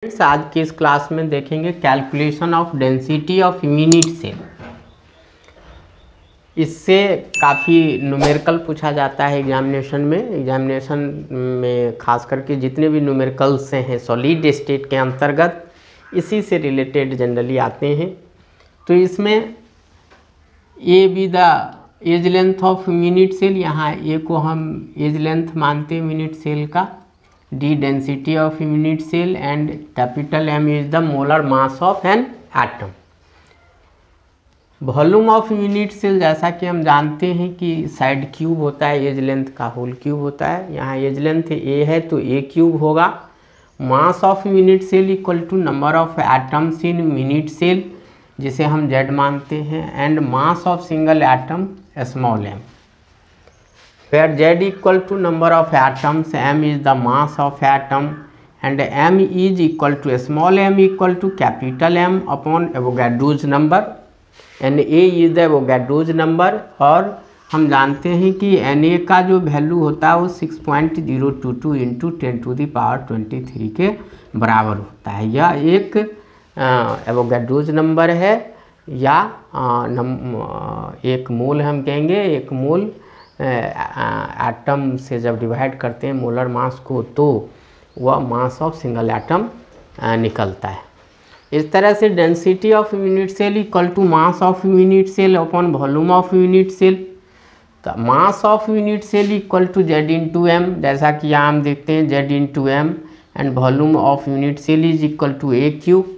Friends, आज की इस क्लास में देखेंगे calculation of density of unit cell. इससे काफ़ी न्यूमेरिकल पूछा जाता है एग्जामिनेशन में खास करके जितने भी न्यूमेरिकल्स हैं सॉलिड स्टेट के अंतर्गत इसी से रिलेटेड जनरली आते हैं। तो इसमें a be the edge length of unit cell, यहाँ ए को हम एज लेंथ मानते हैं यूनिट सेल का, d density of unit cell and capital M is the molar mass of an atom. Volume of unit cell, जैसा कि हम जानते हैं कि साइड क्यूब होता है, एज लेंथ का होल क्यूब होता है। यहाँ एज लेंथ ए है तो ए क्यूब होगा। Mass of unit cell equal to number of atoms in unit cell, जिसे हम जेड मानते हैं, and mass of single atom small m, where Z equal to number of atoms, M is the mass of atom, and M is equal to small m equal to capital M upon Avogadro's number, and A is the Avogadro's number। और हम जानते हैं कि Na का जो value होता है वो 6.022 इंटू 10⁻23 के बराबर होता है। यह एक एवोगाड्रोज नंबर है या एक मोल हम कहेंगे। एक मोल एटम से जब डिवाइड करते हैं मोलर मास को तो वह मास ऑफ सिंगल एटम निकलता है। इस तरह से density of unit cell equal to mass of unit cell upon volume of unit cell. तो mass of unit cell equal to Z into M, जैसा कि यहाँ हम देखते हैं Z into M, and volume of unit cell is equal to A cube.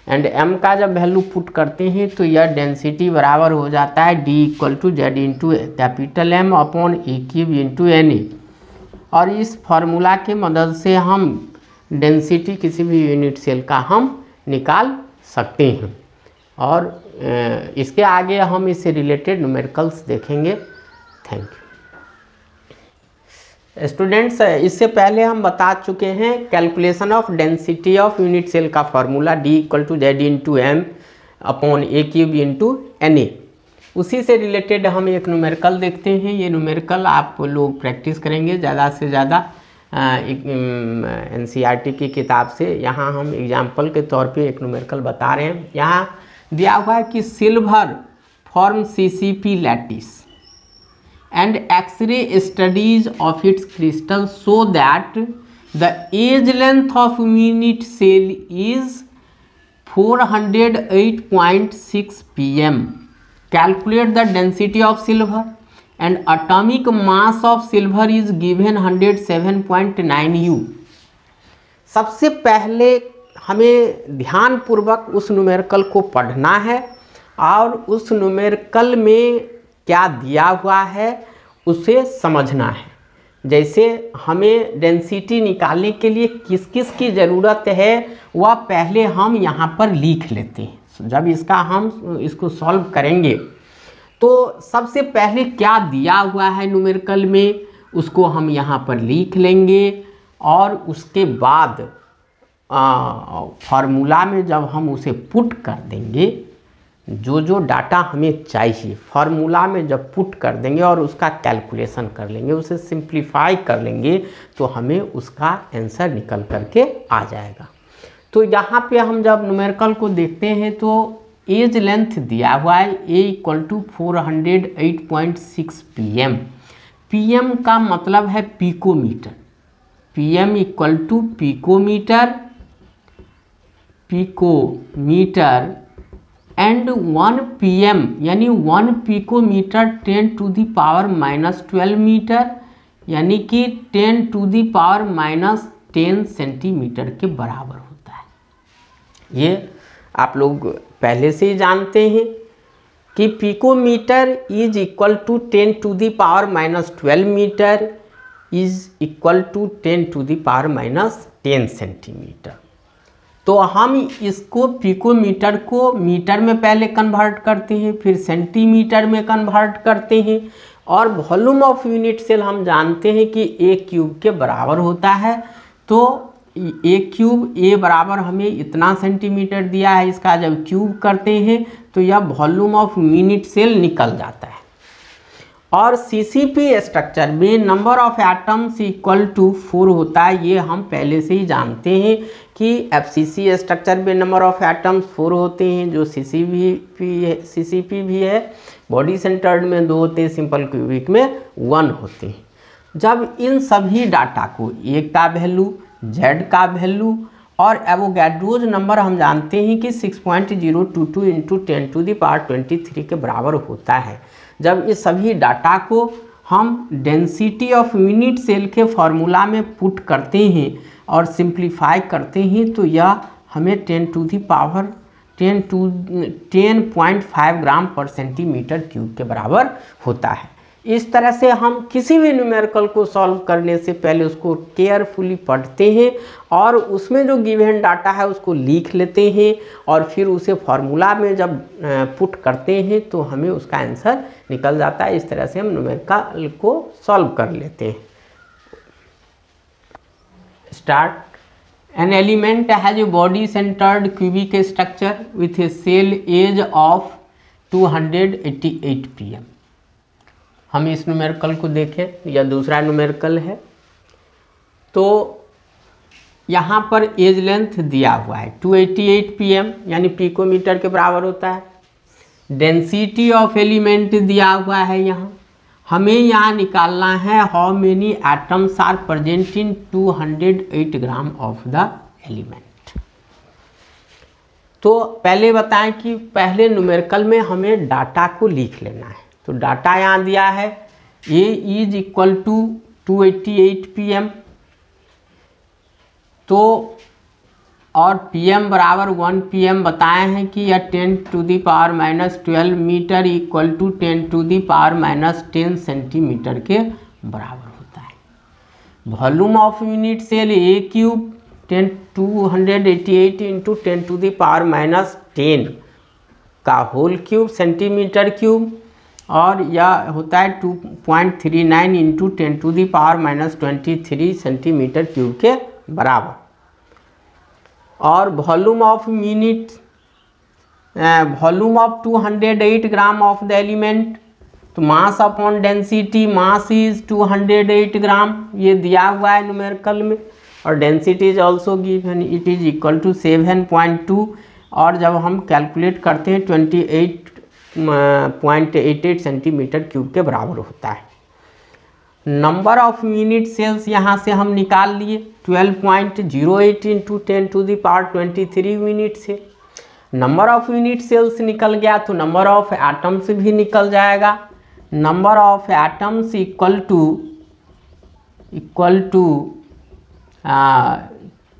And m का जब value put करते हैं तो यह डेंसिटी बराबर हो जाता है d equal to Z into capital M upon A cube into Na। और इस फार्मूला के मदद से हम डेंसिटी किसी भी यूनिट सेल का हम निकाल सकते हैं। और इसके आगे हम इससे रिलेटेड न्यूमेरिकल्स देखेंगे। Thank you students. इससे पहले हम बता चुके हैं calculation of density of unit cell का formula D equal to Z into M upon A cube into Na। उसी से रिलेटेड हम एक न्यूमेरिकल देखते हैं। ये न्यूमेरिकल आप लोग प्रैक्टिस करेंगे ज़्यादा से ज़्यादा NCERT की किताब से। यहाँ हम एग्जाम्पल के तौर पे एक न्यूमेरिकल बता रहे हैं। यहाँ दिया हुआ है कि silver form CCP lattice and X-ray studies of its crystal show that the age length of unit cell is 408.6 pm. Calculate the density of silver and atomic mass of silver is given 107.9 U। सबसे पहले हमें ध्यानपूर्वक उस numerical को पढ़ना है और उस न्यूमेरिकल में क्या दिया हुआ है उसे समझना है। जैसे हमें डेंसिटी निकालने के लिए किस किस की ज़रूरत है वह पहले हम यहाँ पर लिख लेते हैं। जब हम इसको सॉल्व करेंगे तो सबसे पहले क्या दिया हुआ है न्यूमेरिकल में उसको हम यहाँ पर लिख लेंगे। और उसके बाद फार्मूला में जब हम उसे पुट कर देंगे, जो डाटा हमें चाहिए फार्मूला में जब पुट कर देंगे और उसका कैलकुलेशन कर लेंगे, उसे सिंप्लीफाई कर लेंगे तो हमें उसका आंसर निकल करके आ जाएगा। तो यहाँ पे हम जब न्यूमेरिकल को देखते हैं तो एज लेंथ दिया हुआ है A equal to 408.6 pm। pm का मतलब है picometre. pm equal to picometre and 1 pm यानी 1 पिकोमीटर 10⁻⁻12 मीटर यानी कि 10⁻⁻10 सेंटीमीटर के बराबर होता है। ये आप लोग पहले से ही जानते हैं कि picometre is equal to 10⁻⁻12 metre is equal to 10⁻⁻10 centimetre. तो हम इसको पिकोमीटर को मीटर में पहले कन्वर्ट करते हैं, फिर सेंटीमीटर में कन्वर्ट करते हैं। और वॉल्यूम ऑफ यूनिट सेल हम जानते हैं कि ए क्यूब के बराबर होता है। तो ए क्यूब ए बराबर हमें इतना सेंटीमीटर दिया है, इसका जब क्यूब करते हैं तो यह वॉल्यूम ऑफ यूनिट सेल निकल जाता है। और CCP स्ट्रक्चर में number of atoms equal to 4 होता है। ये हम पहले से ही जानते हैं कि FCC स्ट्रक्चर में नंबर ऑफ एटम्स 4 होते हैं। जो CCP भी है बॉडी सेंटर्ड में 2 होते हैं, सिंपल क्यूबिक में 1 होते हैं। जब इन सभी डाटा को A का वैल्यू, Z का वैल्यू और एवोगैड्रोज नंबर हम जानते हैं कि 6.022 इंटू 10⁻23 के बराबर होता है। जब इस सभी डाटा को हम डेंसिटी ऑफ यूनिट सेल के फॉर्मूला में पुट करते हैं और सिंप्लीफाई करते हैं तो यह हमें 10.5 ग्राम पर सेंटीमीटर क्यूब के बराबर होता है। इस तरह से हम किसी भी न्यूमेरिकल को सॉल्व करने से पहले उसको केयरफुली पढ़ते हैं और उसमें जो गिवन डाटा है उसको लिख लेते हैं और फिर उसे फॉर्मूला में जब पुट करते हैं तो हमें उसका आंसर निकल जाता है। इस तरह से हम न्यूमेरिकल को सॉल्व कर लेते हैं। Start. An element has a body centred cubic structure with a cell edge of 288 pm। हम इस न्यूमेरिकल को देखें या दूसरा न्यूमेरिकल है तो यहाँ पर एज लेंथ दिया हुआ है 288 pm यानी पिकोमीटर के बराबर होता है। डेंसिटी ऑफ एलिमेंट दिया हुआ है। यहाँ हमें यहाँ निकालना है how many atoms are present in 208 gram of the element. तो पहले बताएं कि पहले न्यूमेरिकल में हमें डाटा को लिख लेना है। तो डाटा यहाँ दिया है A is equal to 288 pm तो और pm बराबर 1 pm बताए हैं कि यह 10⁻⁻12 मीटर इक्वल टू 10⁻⁻10 सेंटीमीटर के बराबर होता है। Volume of unit cell A cube 288 into 10⁻10 का होल क्यूब सेंटीमीटर क्यूब और यह होता है 2.39 इंटू 10⁻⁻23 सेंटीमीटर क्यूब के बराबर। और volume of unit volume of 208 gram of the element तो mass upon density mass is 208 gram ये दिया हुआ है न्यूमेरिकल में और density is also given it is equal to 7.2 और जब हम कैलकुलेट करते हैं 28.88 सेंटीमीटर क्यूब के बराबर होता है। नंबर ऑफ यूनिट सेल्स यहाँ से हम निकाल लिए 12.08 इंटू 10⁻23 यूनिट से। नंबर ऑफ यूनिट सेल्स निकल गया तो नंबर ऑफ एटम्स भी निकल जाएगा। Number of atoms equal to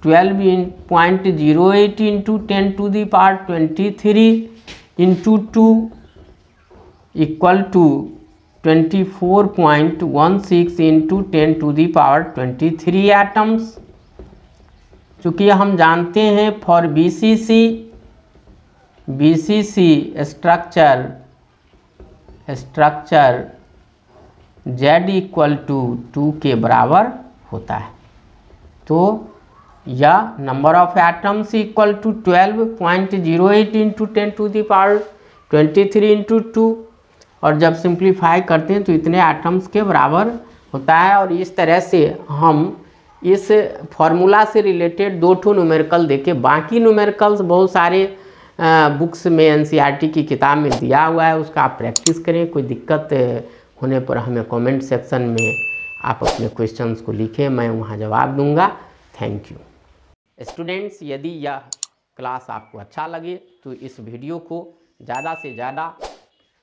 12.08 into 10⁻23 into 2 equal to 24.16 into 10⁻23 atoms. चूँकि हम जानते हैं for BCC structure Z equal to 2 के बराबर होता है तो या number of atoms equal to 12.08 into 10⁻23 into 2 और जब सिंप्लीफाई करते हैं तो इतने एटम्स के बराबर होता है। और इस तरह से हम इस फार्मूला से रिलेटेड 2 न्यूमेरिकल देखे। बाकी न्यूमेरिकल्स बहुत सारे बुक्स में NCERT की किताब में दिया हुआ है, उसका आप प्रैक्टिस करें। कोई दिक्कत होने पर हमें कमेंट सेक्शन में आप अपने क्वेश्चंस को लिखें, मैं वहाँ जवाब दूंगा। Thank you students. यदि यह क्लास आपको अच्छा लगे तो इस वीडियो को ज़्यादा से ज़्यादा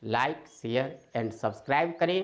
लाइक शेयर एंड सब्सक्राइब करें।